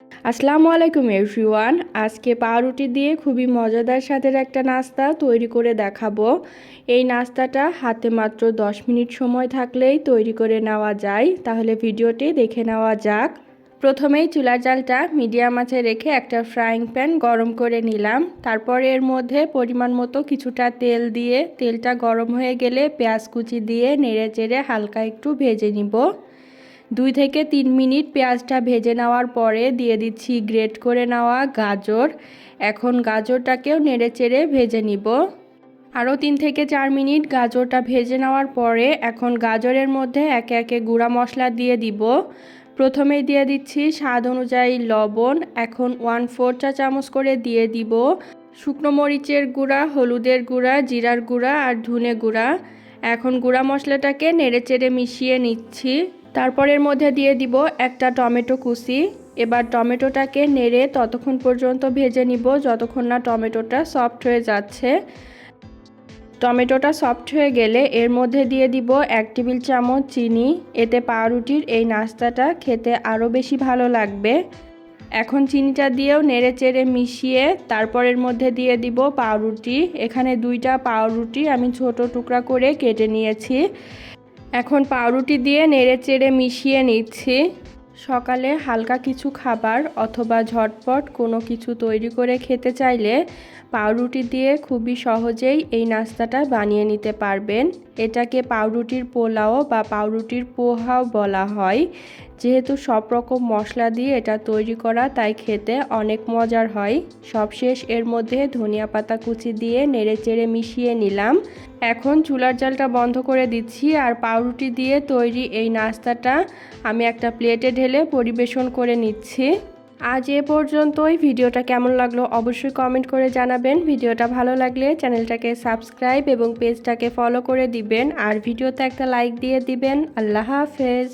আসসালামু আলাইকুম এভরিওয়ান। আজকে পাউরুটি দিয়ে খুবই মজাদার স্বাদের একটা নাস্তা তৈরি করে দেখাবো। এই নাস্তাটা হাতে মাত্র 10 মিনিট সময় থাকলেই তৈরি করে নেওয়া যায়। তাহলে ভিডিওটি দেখে নেওয়া যাক। প্রথমেই চুলার জালটা মিডিয়াম আঁচে রেখে একটা ফ্রাইং প্যান গরম করে নিলাম। তারপরে এর মধ্যে পরিমাণ মতো কিছুটা তেল দিয়ে তেলটা গরম হয়ে গেলে পেঁয়াজ কুচি দিয়ে নেড়ে চেড়ে হালকা একটু ভেজে নিব। 2 থেকে 3 মিনিট পেঁয়াজটা ভেজে নেওয়ার পরে দিয়ে দিচ্ছি গ্রেট করে নেওয়া গাজর। এখন গাজরটাকেও নেড়ে চেড়ে ভেজে নিব। আরও 3 থেকে 4 মিনিট গাজরটা ভেজে নেওয়ার পরে এখন গাজরের মধ্যে একে একে গুঁড়া মশলা দিয়ে দিব। প্রথমেই দিয়ে দিচ্ছি স্বাদ অনুযায়ী লবণ। এখন 1/4 চা চামচ করে দিয়ে দিব শুকনো মরিচের গুঁড়া, হলুদের গুঁড়া, জিরার গুঁড়া আর ধনে গুঁড়া। এখন গুঁড়া মশলাটাকে নেড়ে চেড়ে মিশিয়ে নিচ্ছি। তারপরের মধ্যে দিয়ে দিব একটা টমেটো কুচি। এবার টমেটোটাকে নেড়ে ততক্ষণ পর্যন্ত ভেজে নিব যতক্ষণ না টমেটোটা সফট হয়ে যাচ্ছে। টমেটোটা সফট হয়ে গেলে এর মধ্যে দিয়ে দিব 1 টেবিল চামচ চিনি। এতে পাউরুটির এই নাস্তাটা খেতে আরও বেশি ভালো লাগবে। এখন চিনিটা দিয়েও নেড়ে চেড়ে মিশিয়ে তারপরের মধ্যে দিয়ে দিব পাউরুটি। এখানে 2টা পাউরুটি আমি ছোট টুকরা করে কেটে নিয়েছি। এখন পাউরুটি দিয়ে নেড়ে চেড়ে মিশিয়ে নিচ্ছি। সকালে হালকা কিছু খাবার অথবা ঝটপট কোনো কিছু তৈরি করে খেতে চাইলে পাউরুটি দিয়ে খুবই সহজেই এই নাস্তাটা বানিয়ে নিতে পারবেন। এটাকে পাউরুটির পোলাও বা পাউরুটির পোহাও বলা হয়। যেহেতু সব রকম মশলা দিয়ে এটা তৈরি করা, তাই খেতে অনেক মজার হয়। সবশেষ এর মধ্যে ধনিয়া পাতা কুচি দিয়ে নেড়ে চেড়ে মিশিয়ে নিলাম। এখন চুলার জালটা বন্ধ করে দিচ্ছি আর পাউরুটি দিয়ে তৈরি এই নাস্তাটা আমি একটা প্লেটে ঢেলে পরিবেশন করে নিচ্ছি। আজ এ পর্যন্তই। ভিডিওটা কেমন লাগলো অবশ্যই কমেন্ট করে জানাবেন। ভিডিওটা ভালো লাগলে চ্যানেলটাকে সাবস্ক্রাইব এবং পেজটাকে ফলো করে দিবেন আর ভিডিওতে একটা লাইক দিয়ে দিবেন। আল্লাহ হাফেজ।